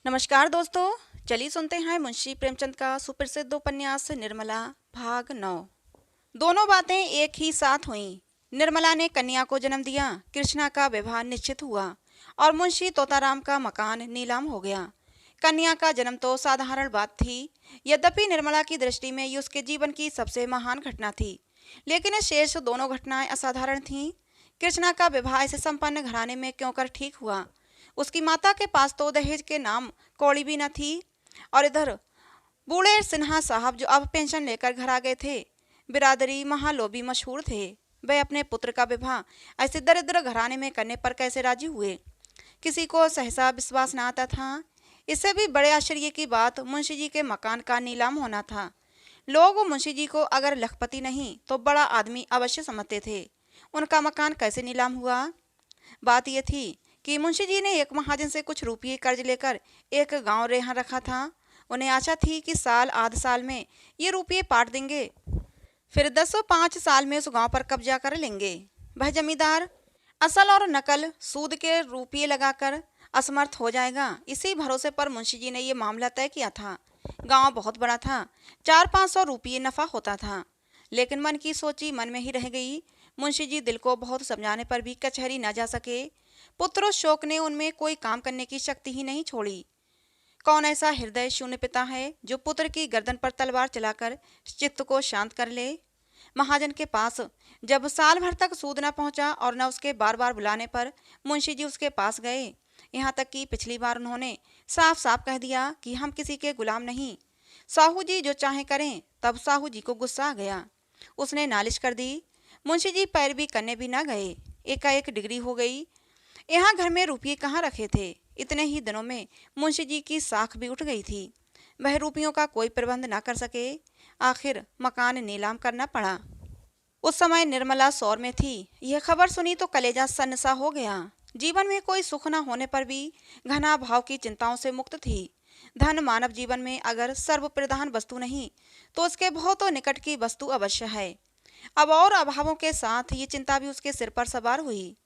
नमस्कार दोस्तों। चलिए सुनते हैं मुंशी प्रेमचंद का सुप्रसिद्ध उपन्यास निर्मला भाग 9। दोनों बातें एक ही साथ हुईं। निर्मला ने कन्या को जन्म दिया, कृष्णा का विवाह निश्चित हुआ और मुंशी तोताराम का मकान नीलाम हो गया। कन्या का जन्म तो साधारण बात थी, यद्यपि निर्मला की दृष्टि में ये उसके जीवन की सबसे महान घटना थी। लेकिन शेष दोनों घटनाएं असाधारण थीं। कृष्णा का विवाह ऐसे संपन्न घराने में क्यों कर ठीक हुआ। उसकी माता के पास तो दहेज के नाम कौड़ी भी न थी, और इधर बूढ़े सिन्हा साहब जो अब पेंशन लेकर घर आ गए थे, बिरादरी महालोभी मशहूर थे। वे अपने पुत्र का विवाह ऐसे दरिद्र घराने में करने पर कैसे राजी हुए, किसी को सहसा विश्वास न आता था। इससे भी बड़े आश्चर्य की बात मुंशी जी के मकान का नीलाम होना था। लोग मुंशी जी को अगर लखपति नहीं तो बड़ा आदमी अवश्य समझते थे। उनका मकान कैसे नीलाम हुआ? बात यह थी कि मुंशी जी ने एक महाजन से कुछ रुपये कर्ज लेकर एक गांव रेहा रखा था। उन्हें आशा थी कि साल आध साल में ये रुपये पाट देंगे, फिर 10-5 साल में उस गांव पर कब्जा कर लेंगे। वह जमींदार असल और नकल सूद के रुपये लगाकर असमर्थ हो जाएगा। इसी भरोसे पर मुंशी जी ने ये मामला तय किया था। गांव बहुत बड़ा था, 400-500 रुपये नफा होता था, लेकिन मन की सोची मन में ही रह गई। मुंशी जी दिल को बहुत समझाने पर भी कचहरी न जा सके। पुत्रों शोक ने उनमें कोई काम करने की शक्ति ही नहीं छोड़ी। कौन ऐसा हृदय शून्य पिता है जो पुत्र की गर्दन पर तलवार चलाकर चित्त को शांत कर ले। महाजन के पास जब साल भर तक सूद न पहुंचा और न उसके बार बार बुलाने पर मुंशी जी उसके पास गए। यहाँ तक कि पिछली बार उन्होंने साफ साफ कह दिया कि हम किसी के गुलाम नहीं, साहू जी जो चाहे करें। तब साहू जी को गुस्सा आ गया, उसने नालिश कर दी। मुंशी जी पैरवी करने भी न गए। एकाएक डिग्री हो गई। यहाँ घर में रुपये कहाँ रखे थे। इतने ही दिनों में मुंशी जी की साख भी उठ गई थी। वह रुपयों का कोई प्रबंध न कर सके। आखिर मकान नीलाम करना पड़ा। उस समय निर्मला सौर में थी। यह खबर सुनी तो कलेजा सन्नसा हो गया। जीवन में कोई सुख न होने पर भी घना भाव की चिंताओं से मुक्त थी। धन मानव जीवन में अगर सर्व प्रधान वस्तु नहीं तो उसके बहुत निकट की वस्तु अवश्य है। अब और अभावों के साथ ये चिंता भी उसके सिर पर सवार हुई।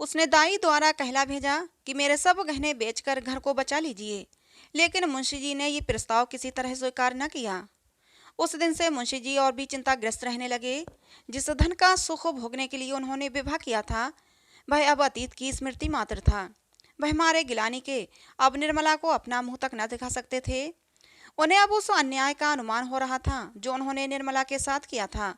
उसने दाई द्वारा कहला भेजा कि मेरे सब गहने बेचकर घर को बचा लीजिए, लेकिन मुंशी जी ने ये प्रस्ताव किसी तरह स्वीकार न किया। उस दिन से मुंशी जी और भी चिंताग्रस्त रहने लगे। जिस धन का सुख भोगने के लिए उन्होंने विवाह किया था, वह अब अतीत की स्मृति मात्र था। वह मारे गिलानी के अब निर्मला को अपना मुंह तक न दिखा सकते थे। उन्हें अब उस अन्याय का अनुमान हो रहा था जो उन्होंने निर्मला के साथ किया था,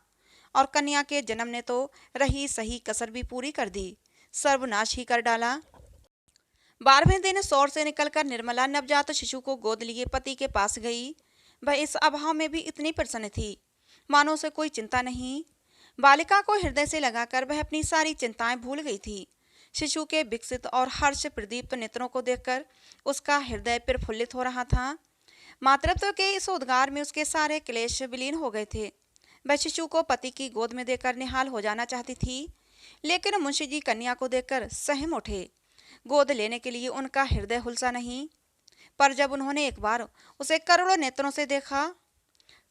और कन्या के जन्म ने तो रही सही कसर भी पूरी कर दी, सर्वनाश ही कर डाला। 12वें दिन सौर से निकलकर निर्मला नवजात शिशु को गोद लिए पति के पास गई। वह इस अभाव में भी इतनी प्रसन्न थी मानो उसे कोई चिंता नहीं। बालिका को हृदय से लगाकर वह अपनी सारी चिंताएं भूल गई थी। शिशु के विकसित और हर्ष प्रदीप्त नेत्रों को देखकर उसका हृदय प्रफुल्लित हो रहा था। मातृत्व के इस उद्गार में उसके सारे क्लेश विलीन हो गए थे। वह शिशु को पति की गोद में देकर निहाल हो जाना चाहती थी, लेकिन मुंशी जी कन्या को देखकर सहम उठे। गोद लेने के लिए उनका हृदय हुलसा नहीं, पर जब उन्होंने एक बार उसे करोड़ों नेत्रों से देखा,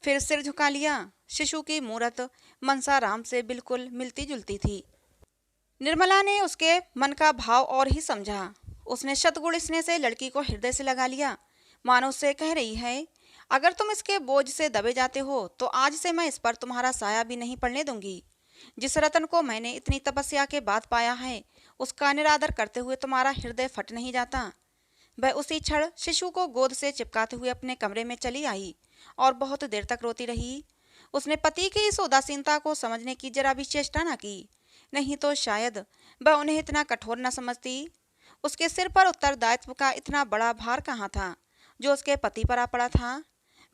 फिर सिर झुका लिया। शिशु की मूरत मनसाराम से बिल्कुल मिलती जुलती थी। निर्मला ने उसके मन का भाव और ही समझा। उसने शतगुण स्नेह से लड़की को हृदय से लगा लिया, मानो उससे कह रही है, अगर तुम इसके बोझ से दबे जाते हो तो आज से मैं इस पर तुम्हारा साया भी नहीं पड़ने दूंगी। जिस रतन को मैंने इतनी तपस्या के बाद पाया है, उसका निरादर करते हुए तुम्हारा हृदय फट नहीं जाता। वह उसी क्षण शिशु को गोद से चिपकाते हुए अपने कमरे में चली आई और बहुत देर तक रोती रही। उसने पति की इस उदासीनता को समझने की जरा भी चेष्टा न की, नहीं तो शायद वह उन्हें इतना कठोर न समझती। उसके सिर पर उत्तरदायित्व का इतना बड़ा भार कहाँ था जो उसके पति पर आ पड़ा था।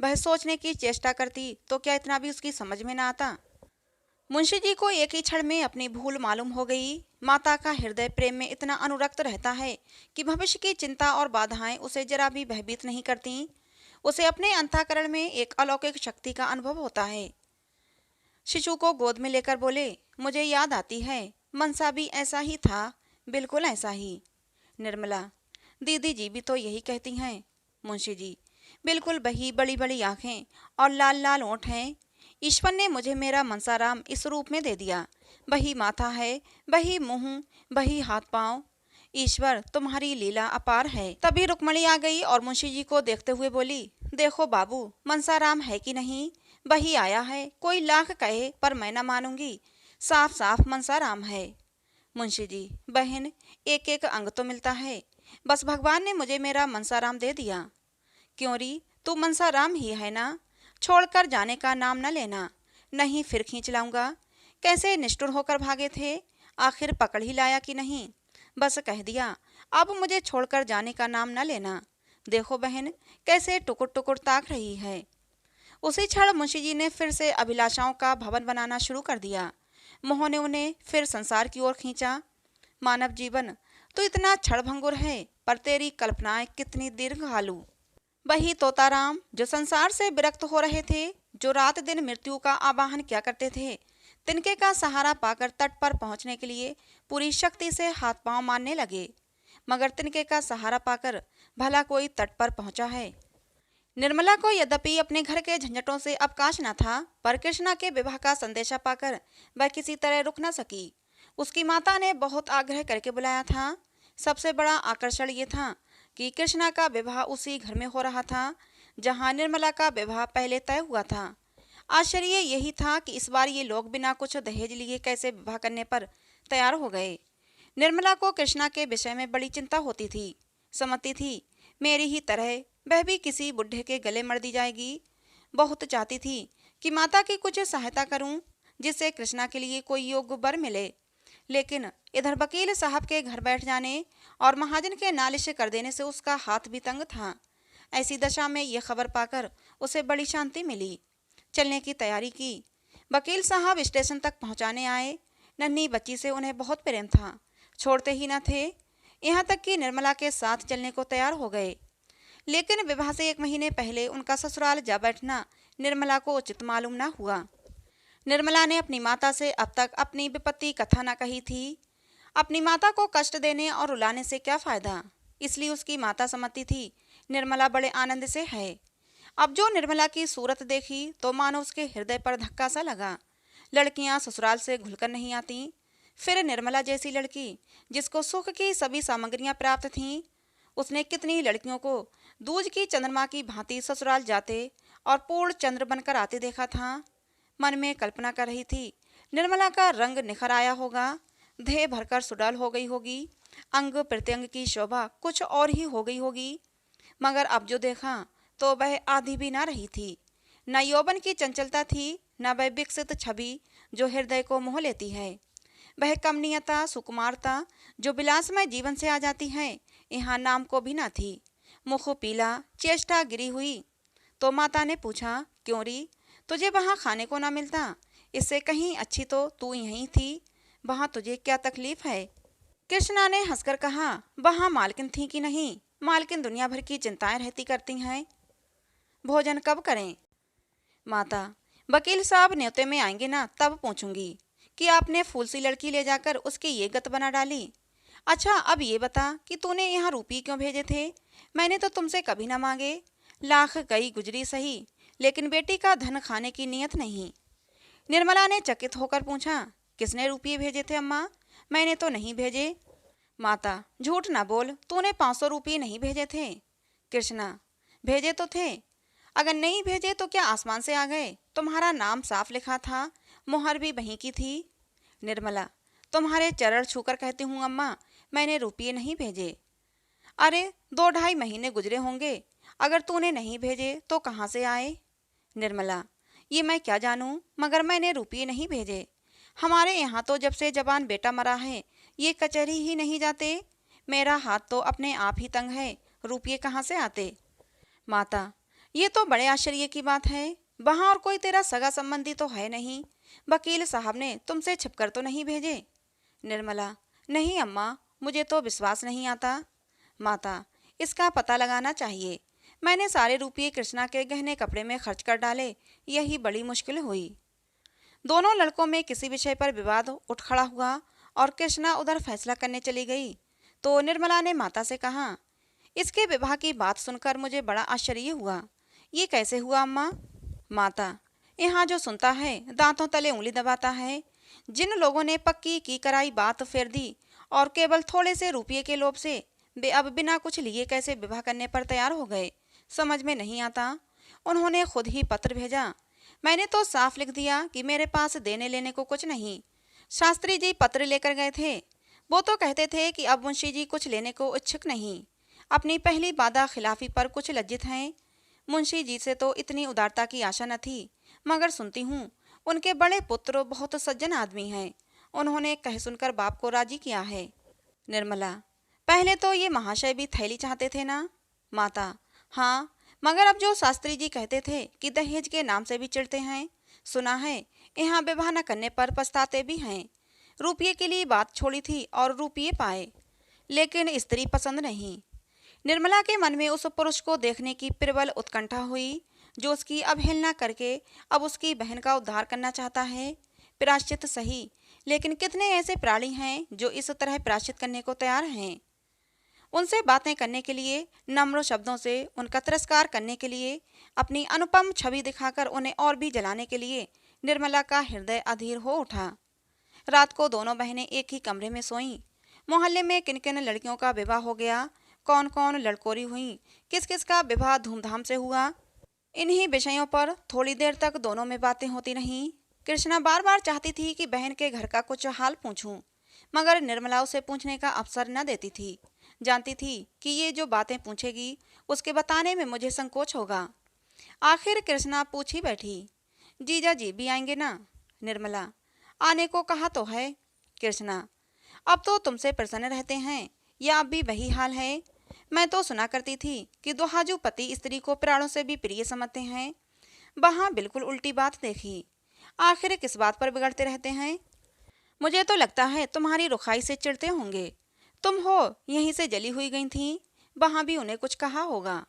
वह सोचने की चेष्टा करती तो क्या इतना भी उसकी समझ में न आता। मुंशी जी को एक ही क्षण में अपनी भूल मालूम हो गई। माता का हृदय प्रेम में इतना अनुरक्त रहता है कि भविष्य की चिंता और बाधाएं उसे जरा भी भयभीत नहीं करती। उसे अपने अंतःकरण में एक अलौकिक शक्ति का अनुभव होता है। शिशु को गोद में लेकर बोले, मुझे याद आती है, मनसा भी ऐसा ही था, बिल्कुल ऐसा ही। निर्मला, दीदी जी भी तो यही कहती हैं। मुंशी जी, बिल्कुल वही बड़ी बड़ी आंखें और लाल लाल ओंठ हैं। ईश्वर ने मुझे मेरा मनसाराम इस रूप में दे दिया। वही माथा है, वही मुंह, वही हाथ पांव। ईश्वर, तुम्हारी लीला अपार है। तभी रुक्मणी आ गई और मुंशी जी को देखते हुए बोली, देखो बाबू, मनसाराम है कि नहीं? वही आया है, कोई लाख कहे पर मैं न मानूंगी, साफ साफ मनसाराम है। मुंशी जी, बहन, एक एक अंग तो मिलता है, बस भगवान ने मुझे मेरा मनसाराम दे दिया। क्यों री, तू मनसाराम ही है ना? छोड़कर जाने का नाम न लेना, नहीं फिर खींच लाऊंगा। कैसे निष्ठुर होकर भागे थे, आखिर पकड़ ही लाया कि नहीं? बस कह दिया, अब मुझे छोड़कर जाने का नाम न लेना। देखो बहन, कैसे टुकुर टुकुर ताक रही है। उसी क्षण मुंशी जी ने फिर से अभिलाषाओं का भवन बनाना शुरू कर दिया। मोह ने उन्हें फिर संसार की ओर खींचा। मानव जीवन तो इतना क्षणभंगुर है, पर तेरी कल्पनाएं कितनी दीर्घकालु। वही तोताराम जो संसार से विरक्त हो रहे थे, जो रात दिन मृत्यु का आवाहन किया करते थे, तिनके का सहारा पाकर तट पर पहुंचने के लिए पूरी शक्ति से हाथ पांव मारने लगे, मगर तिनके का सहारा पाकर भला कोई तट पर पहुंचा है? निर्मला को यद्यपि अपने घर के झंझटों से अवकाश न था, पर कृष्णा के विवाह का संदेशा पाकर वह किसी तरह रुक न सकी। उसकी माता ने बहुत आग्रह करके बुलाया था। सबसे बड़ा आकर्षण ये था कि कृष्णा का विवाह उसी घर में हो रहा था जहां निर्मला का विवाह पहले तय हुआ था। आश्चर्य यही था कि इस बार ये लोग बिना कुछ दहेज लिए कैसे विवाह करने पर तैयार हो गए। निर्मला को कृष्णा के विषय में बड़ी चिंता होती थी। समझती थी मेरी ही तरह वह भी किसी बुढ़े के गले मर दी जाएगी। बहुत चाहती थी कि माता की कुछ सहायता करूं, जिससे कृष्णा के लिए कोई योग्य वर मिले। लेकिन इधर वकील साहब के घर बैठ जाने और महाजन के नालिश कर देने से उसका हाथ भी तंग था। ऐसी दशा में यह खबर पाकर उसे बड़ी शांति मिली। चलने की तैयारी की। वकील साहब स्टेशन तक पहुंचाने आए। नन्ही बच्ची से उन्हें बहुत प्रेम था, छोड़ते ही न थे। यहाँ तक कि निर्मला के साथ चलने को तैयार हो गए। लेकिन विवाह से 1 महीने पहले उनका ससुराल जा बैठना निर्मला को उचित मालूम न हुआ। निर्मला ने अपनी माता से अब तक अपनी विपत्ति कथा न कही थी। अपनी माता को कष्ट देने और रुलाने से क्या फायदा, इसलिए उसकी माता समझती थी निर्मला बड़े आनंद से है। अब जो निर्मला की सूरत देखी तो मानो उसके हृदय पर धक्का सा लगा। लड़कियां ससुराल से घुलकर नहीं आती, फिर निर्मला जैसी लड़की जिसको सुख की सभी सामग्रियां प्राप्त थीं, उसने कितनी लड़कियों को दूज की चंद्रमा की भांति ससुराल जाते और पूर्ण चंद्र बनकर आते देखा था। मन में कल्पना कर रही थी निर्मला का रंग निखर आया होगा, देह भरकर सुडौल हो गई होगी, अंग प्रत्यंग की शोभा कुछ और ही हो गई होगी। मगर अब जो देखा तो वह आधी भी ना रही थी। न यौवन की चंचलता थी, न वह विकसित छवि जो हृदय को मोह लेती है। वह कमनीयता, सुकुमारता जो विलासमय जीवन से आ जाती है, यहाँ नाम को भी न थी। मुख पीला, चेष्टा गिरी हुई। तो माता ने पूछा, क्यों री, तुझे वहाँ खाने को ना मिलता? इससे कहीं अच्छी तो तू यहीं थी, वहाँ तुझे क्या तकलीफ है? कृष्णा ने हंसकर कहा, वहाँ मालकिन थी कि नहीं? मालकिन दुनिया भर की चिंताएं रहती करती हैं। भोजन कब करें? माता, वकील साहब न्योते में आएंगे ना, तब पूछूंगी कि आपने फूल सी लड़की ले जाकर उसकी ये गत बना डाली। अच्छा अब ये बता कि तूने यहाँ रुपये क्यों भेजे थे? मैंने तो तुमसे कभी ना मांगे। लाख गई गुजरी सही, लेकिन बेटी का धन खाने की नीयत नहीं। निर्मला ने चकित होकर पूछा, किसने रुपये भेजे थे अम्मा? मैंने तो नहीं भेजे। माता, झूठ ना बोल, तूने 500 रुपये नहीं भेजे थे। कृष्णा, भेजे तो थे। अगर नहीं भेजे तो क्या आसमान से आ गए? तुम्हारा नाम साफ लिखा था, मुहर भी वहीं की थी। निर्मला, तुम्हारे चरण छूकर कहती हूँ अम्मा, मैंने रुपये नहीं भेजे। अरे 2-2.5 महीने गुजरे होंगे, अगर तूने नहीं भेजे तो कहाँ से आए? निर्मला, ये मैं क्या जानूं, मगर मैंने रुपये नहीं भेजे। हमारे यहाँ तो जब से जवान बेटा मरा है, ये कचहरी ही नहीं जाते। मेरा हाथ तो अपने आप ही तंग है, रुपये कहाँ से आते? माता, ये तो बड़े आश्चर्य की बात है। वहाँ और कोई तेरा सगा संबंधी तो है नहीं? वकील साहब ने तुमसे छिपकर तो नहीं भेजे? निर्मला, नहीं अम्मा, मुझे तो विश्वास नहीं आता। माता, इसका पता लगाना चाहिए। मैंने सारे रुपये कृष्णा के गहने कपड़े में खर्च कर डाले, यही बड़ी मुश्किल हुई। दोनों लड़कों में किसी विषय पर विवाद उठ खड़ा हुआ और कृष्णा उधर फैसला करने चली गई तो निर्मला ने माता से कहा, इसके विवाह की बात सुनकर मुझे बड़ा आश्चर्य हुआ। ये कैसे हुआ अम्मा? माता, यहाँ जो सुनता है दांतों तले उंगली दबाता है। जिन लोगों ने पक्की की कराई बात फेर दी और केवल थोड़े से रुपये के लोभ से वे अब बिना कुछ लिए कैसे विवाह करने पर तैयार हो गए, समझ में नहीं आता। उन्होंने खुद ही पत्र भेजा। मैंने तो साफ लिख दिया कि मेरे पास देने लेने को कुछ नहीं। शास्त्री जी पत्र लेकर गए थे। वो तो कहते थे कि अब मुंशी जी कुछ लेने को इच्छुक नहीं, अपनी पहली वादा खिलाफी पर कुछ लज्जित हैं। मुंशी जी से तो इतनी उदारता की आशा न थी, मगर सुनती हूँ उनके बड़े पुत्र बहुत सज्जन आदमी हैं। उन्होंने कह सुनकर बाप को राजी किया है। निर्मला, पहले तो ये महाशय भी थैली चाहते थे ना? माता, हाँ, मगर अब जो शास्त्री जी कहते थे कि दहेज के नाम से भी चिढ़ते हैं, सुना है यहाँ विवाह न करने पर पछताते भी हैं। रुपये के लिए बात छोड़ी थी और रुपये पाए, लेकिन स्त्री पसंद नहीं। निर्मला के मन में उस पुरुष को देखने की प्रबल उत्कंठा हुई जो उसकी अवहेलना करके अब उसकी बहन का उद्धार करना चाहता है। प्रायश्चित सही, लेकिन कितने ऐसे प्राणी हैं जो इस तरह प्रायश्चित करने को तैयार हैं। उनसे बातें करने के लिए, नम्र शब्दों से उनका तिरस्कार करने के लिए, अपनी अनुपम छवि दिखाकर उन्हें और भी जलाने के लिए निर्मला का हृदय अधीर हो उठा। रात को दोनों बहनें एक ही कमरे में सोईं। मोहल्ले में किन किन लड़कियों का विवाह हो गया, कौन कौन लड़कोरी हुई, किस किस का विवाह धूमधाम से हुआ, इन्हीं विषयों पर थोड़ी देर तक दोनों में बातें होती रहीं। कृष्णा बार बार चाहती थी कि बहन के घर का कुछ हाल पूछूं, मगर निर्मला उसे पूछने का अवसर न देती थी। जानती थी कि ये जो बातें पूछेगी उसके बताने में मुझे संकोच होगा। आखिर कृष्णा पूछ ही बैठी, जीजा जी भी आएंगे ना? निर्मला, आने को कहा तो है। कृष्णा, अब तो तुमसे प्रसन्न रहते हैं या अब भी वही हाल है? मैं तो सुना करती थी कि दुहाजू पति स्त्री को प्राणों से भी प्रिय समझते हैं। वहाँ बिल्कुल उल्टी बात देखी। आखिर किस बात पर बिगड़ते रहते हैं? मुझे तो लगता है तुम्हारी रुखाई से चिढ़ते होंगे। तुम हो यहीं से जली हुई गई थी, वहाँ भी उन्हें कुछ कहा होगा।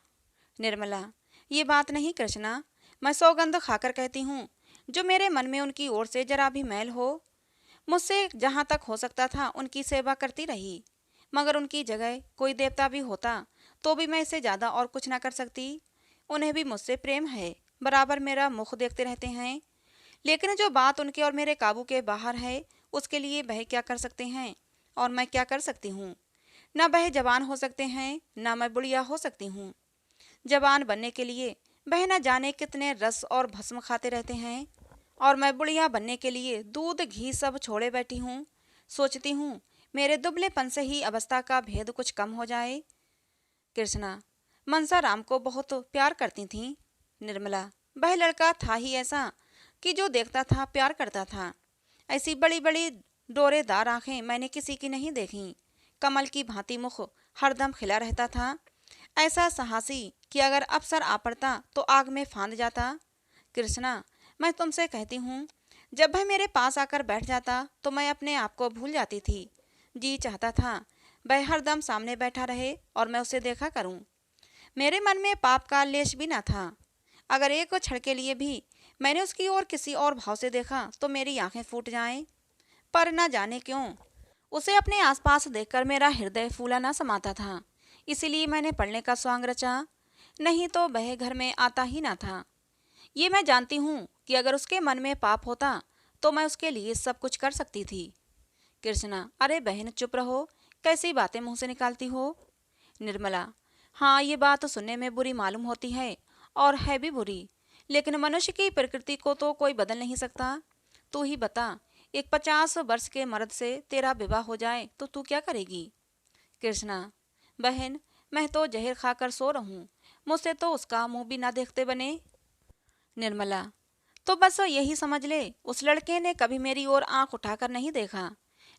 निर्मला, ये बात नहीं कृष्णा, मैं सौगंध खाकर कहती हूँ, जो मेरे मन में उनकी ओर से जरा भी मैल हो, मुझसे जहाँ तक हो सकता था उनकी सेवा करती रही। मगर उनकी जगह कोई देवता भी होता तो भी मैं इससे ज़्यादा और कुछ ना कर सकती। उन्हें भी मुझसे प्रेम है, बराबर मेरा मुख देखते रहते हैं। लेकिन जो बात उनके और मेरे काबू के बाहर है, उसके लिए वह क्या कर सकते हैं और मैं क्या कर सकती हूँ? न वह जवान हो सकते हैं, न मैं बुढ़िया हो सकती हूँ। जवान बनने के लिए वह न जाने कितने रस और भस्म खाते रहते हैं, और मैं बुढ़िया बनने के लिए दूध घी सब छोड़े बैठी हूँ। सोचती हूँ मेरे दुबलेपन से ही अवस्था का भेद कुछ कम हो जाए। कृष्णा, मनसा राम को बहुत प्यार करती थी। निर्मला, वह लड़का था ही ऐसा कि जो देखता था प्यार करता था। ऐसी बड़ी बड़ी डोरेदार आंखें मैंने किसी की नहीं देखी। कमल की भांति मुख हरदम खिला रहता था, ऐसा साहसी कि अगर अवसर आ पड़ता तो आग में फांद जाता। कृष्णा, मैं तुमसे कहती हूँ, जब वह मेरे पास आकर बैठ जाता तो मैं अपने आप को भूल जाती थी। जी चाहता था वह हरदम सामने बैठा रहे और मैं उसे देखा करूं। मेरे मन में पाप का लेश भी न था। अगर एक क्षण के लिए भी मैंने उसकी ओर किसी और भाव से देखा तो मेरी आंखें फूट जाएं। पर न जाने क्यों उसे अपने आसपास देखकर मेरा हृदय फूला न समाता था। इसीलिए मैंने पढ़ने का स्वांग रचा, नहीं तो वह घर में आता ही ना था। ये मैं जानती हूँ कि अगर उसके मन में पाप होता तो मैं उसके लिए सब कुछ कर सकती थी। कृष्णा, अरे बहन चुप रहो, कैसी बातें मुंह से निकालती हो? निर्मला, हाँ, ये बात सुनने में बुरी मालूम होती है और है भी बुरी, लेकिन मनुष्य की प्रकृति को तो कोई बदल नहीं सकता। तू ही बता, एक 50 वर्ष के मर्द से तेरा विवाह हो जाए तो तू क्या करेगी? कृष्णा, बहन, मैं तो जहर खाकर सो रहूं, मुझसे तो उसका मुंह भी ना देखते बने। निर्मला, तो बस यही समझ ले, उस लड़के ने कभी मेरी ओर आंख उठाकर नहीं देखा।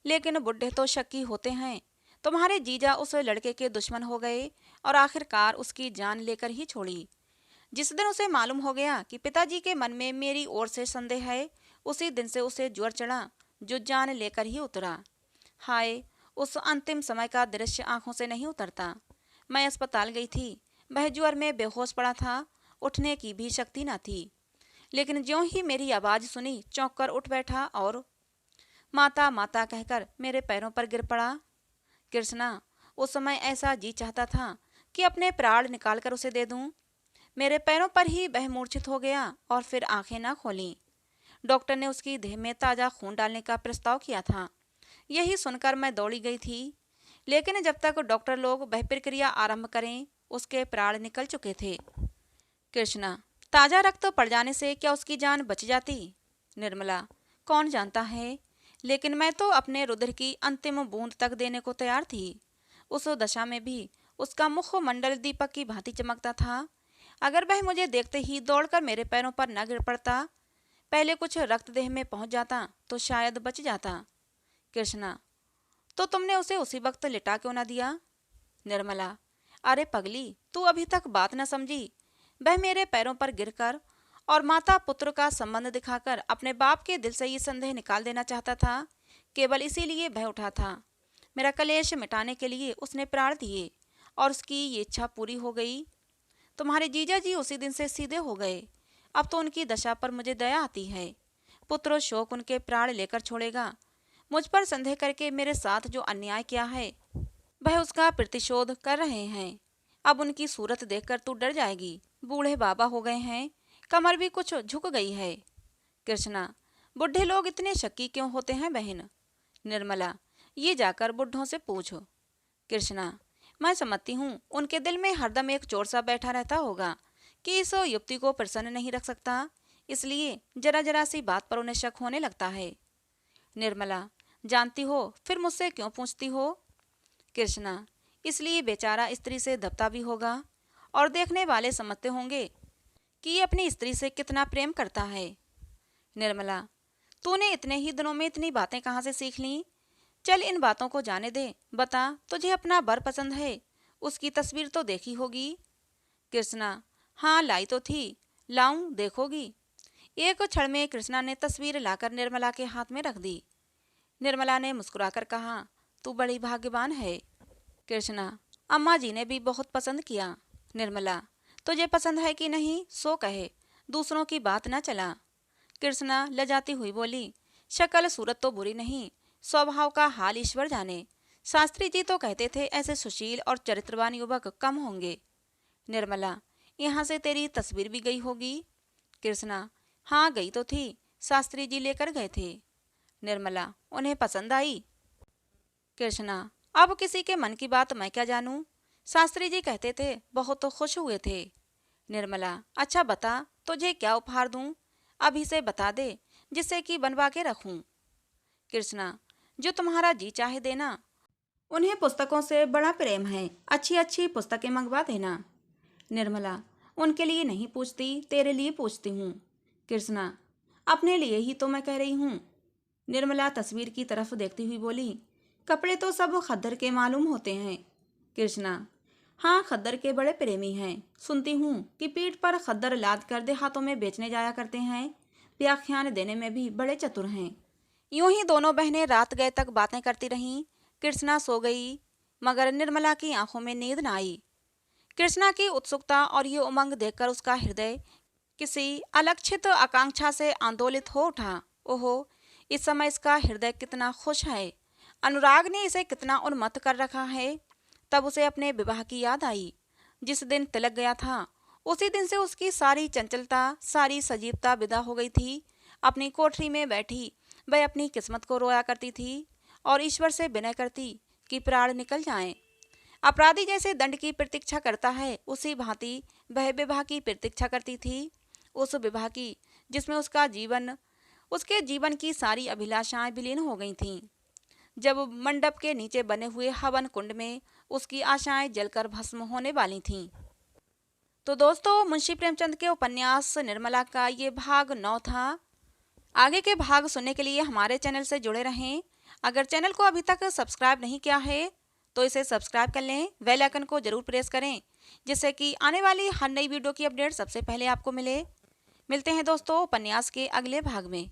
लेकिन बुढ़े तो शक्की होते हैं। तुम्हारे जीजा उस लड़के के दुश्मन हो गए और आखिरकार उसकी जान लेकर ही छोड़ी। जिस दिन उसे मालूम हो गया कि पिताजी के मन में मेरी ओर से संदेह है, उसी दिन से उसे ज्वर चढ़ा, जो जान लेकर ही उतरा। हाय, उस अंतिम समय का दृश्य आंखों से नहीं उतरता। मैं अस्पताल गई थी, वह ज्वर में बेहोश पड़ा था, उठने की भी शक्ति न थी। लेकिन ज्यों ही मेरी आवाज़ सुनी चौंक कर उठ बैठा और माता माता कहकर मेरे पैरों पर गिर पड़ा। कृष्णा, उस समय ऐसा जी चाहता था कि अपने प्राण निकालकर उसे दे दूं। मेरे पैरों पर ही वह मूर्छित हो गया और फिर आंखें न खोलीं। डॉक्टर ने उसकी देह में ताज़ा खून डालने का प्रस्ताव किया था, यही सुनकर मैं दौड़ी गई थी, लेकिन जब तक डॉक्टर लोग वह प्रक्रिया आरंभ करें उसके प्राण निकल चुके थे। कृष्णा, ताजा रक्त पड़ जाने से क्या उसकी जान बच जाती? निर्मला, कौन जानता है, लेकिन मैं तो अपने रुधिर की अंतिम बूंद तक देने को तैयार थी। उस दशा में भी उसका मुखमंडल दीपक की भांति चमकता था। अगर वह मुझे देखते ही दौड़कर मेरे पैरों पर न गिर पड़ता, पहले कुछ रक्त देह में पहुंच जाता तो शायद बच जाता। कृष्णा, तो तुमने उसे उसी वक्त लिटा क्यों न दिया? निर्मला, अरे पगली, तू अभी तक बात न समझी। वह मेरे पैरों पर गिरकर और माता पुत्र का संबंध दिखाकर अपने बाप के दिल से ये संदेह निकाल देना चाहता था। केवल इसीलिए वह उठा था। मेरा कलेश मिटाने के लिए उसने प्राण दिए और उसकी ये इच्छा पूरी हो गई। तुम्हारे जीजा जी उसी दिन से सीधे हो गए। अब तो उनकी दशा पर मुझे दया आती है। पुत्र शोक उनके प्राण लेकर छोड़ेगा। मुझ पर संदेह करके मेरे साथ जो अन्याय किया है वह उसका प्रतिशोध कर रहे हैं। अब उनकी सूरत देखकर तू डर जाएगी। बूढ़े बाबा हो गए हैं, कमर भी कुछ झुक गई है। कृष्णा, बुढ़े लोग इतने शक्की क्यों होते हैं बहन? निर्मला, ये जाकर बुढ़ों से पूछो। कृष्णा, मैं समझती हूँ उनके दिल में हरदम एक चोर सा बैठा रहता होगा कि इस युवती को प्रसन्न नहीं रख सकता, इसलिए जरा जरा सी बात पर उन्हें शक होने लगता है। निर्मला, जानती हो फिर मुझसे क्यों पूछती हो? कृष्णा, इसलिए बेचारा स्त्री से दबता भी होगा और देखने वाले समझते होंगे कि ये अपनी स्त्री से कितना प्रेम करता है। निर्मला, तूने इतने ही दिनों में इतनी बातें कहाँ से सीख ली? चल इन बातों को जाने दे। बता, तुझे अपना वर पसंद है? उसकी तस्वीर तो देखी होगी। कृष्णा, हाँ लाई तो थी, लाऊं देखोगी? एक क्षण में कृष्णा ने तस्वीर लाकर निर्मला के हाथ में रख दी। निर्मला ने मुस्कुराकर कहा, तू बड़ी भाग्यवान है। कृष्णा, अम्मा जी ने भी बहुत पसंद किया। निर्मला, तुझे पसंद है कि नहीं सो कहे, दूसरों की बात ना चला। कृष्णा लजाती हुई बोली, शक्ल सूरत तो बुरी नहीं, स्वभाव का हाल ईश्वर जाने। शास्त्री जी तो कहते थे ऐसे सुशील और चरित्रवान युवक कम होंगे। निर्मला, यहाँ से तेरी तस्वीर भी गई होगी। कृष्णा, हाँ गई तो थी, शास्त्री जी लेकर गए थे। निर्मला, उन्हें पसंद आई? कृष्णा, अब किसी के मन की बात मैं क्या जानूं? शास्त्री जी कहते थे बहुत तो खुश हुए थे। निर्मला, अच्छा बता, तुझे क्या उपहार दूं? अभी से बता दे, जिससे कि बनवा के रखूं। कृष्णा, जो तुम्हारा जी चाहे देना। उन्हें पुस्तकों से बड़ा प्रेम है, अच्छी अच्छी पुस्तकें मंगवा देना। निर्मला, उनके लिए नहीं पूछती, तेरे लिए पूछती हूँ। कृष्णा, अपने लिए ही तो मैं कह रही हूँ। निर्मला तस्वीर की तरफ देखती हुई बोली, कपड़े तो सब खद्दर के मालूम होते हैं। कृष्णा, हाँ खद्दर के बड़े प्रेमी हैं। सुनती हूँ कि पीठ पर खद्दर लाद कर देहातों में बेचने जाया करते हैं। व्याख्यान देने में भी बड़े चतुर हैं। यूं ही दोनों बहनें रात गए तक बातें करती रहीं। कृष्णा सो गई, मगर निर्मला की आंखों में नींद न आई। कृष्णा की उत्सुकता और ये उमंग देखकर उसका हृदय किसी अलक्षित आकांक्षा से आंदोलित हो उठा। ओहो, इस समय इसका हृदय कितना खुश है, अनुराग ने इसे कितना उन्मत्त कर रखा है। तब उसे अपने विवाह की याद आई। जिस दिन तिलक गया था उसी दिन से उसकी सारी चंचलता, सारी सजीवता विदा हो गई थी। अपनी कोठरी में बैठी वह अपनी किस्मत को रोया करती थी और ईश्वर से विनय करती कि प्राण निकल जाएं। अपराधी जैसे दंड की प्रतीक्षा करता है, उसी भांति वह विवाह की प्रतीक्षा करती थी। उस विवाह की जिसमें उसके जीवन की सारी अभिलाषाएं विलीन हो गई थीं। जब मंडप के नीचे बने हुए हवन कुंड में उसकी आशाएं जलकर भस्म होने वाली थीं। तो दोस्तों, मुंशी प्रेमचंद के उपन्यास निर्मला का ये भाग 9 था। आगे के भाग सुनने के लिए हमारे चैनल से जुड़े रहें। अगर चैनल को अभी तक सब्सक्राइब नहीं किया है तो इसे सब्सक्राइब कर लें, बेल आइकन को जरूर प्रेस करें, जिससे कि आने वाली हर नई वीडियो की अपडेट सबसे पहले आपको मिले। मिलते हैं दोस्तों उपन्यास के अगले भाग में।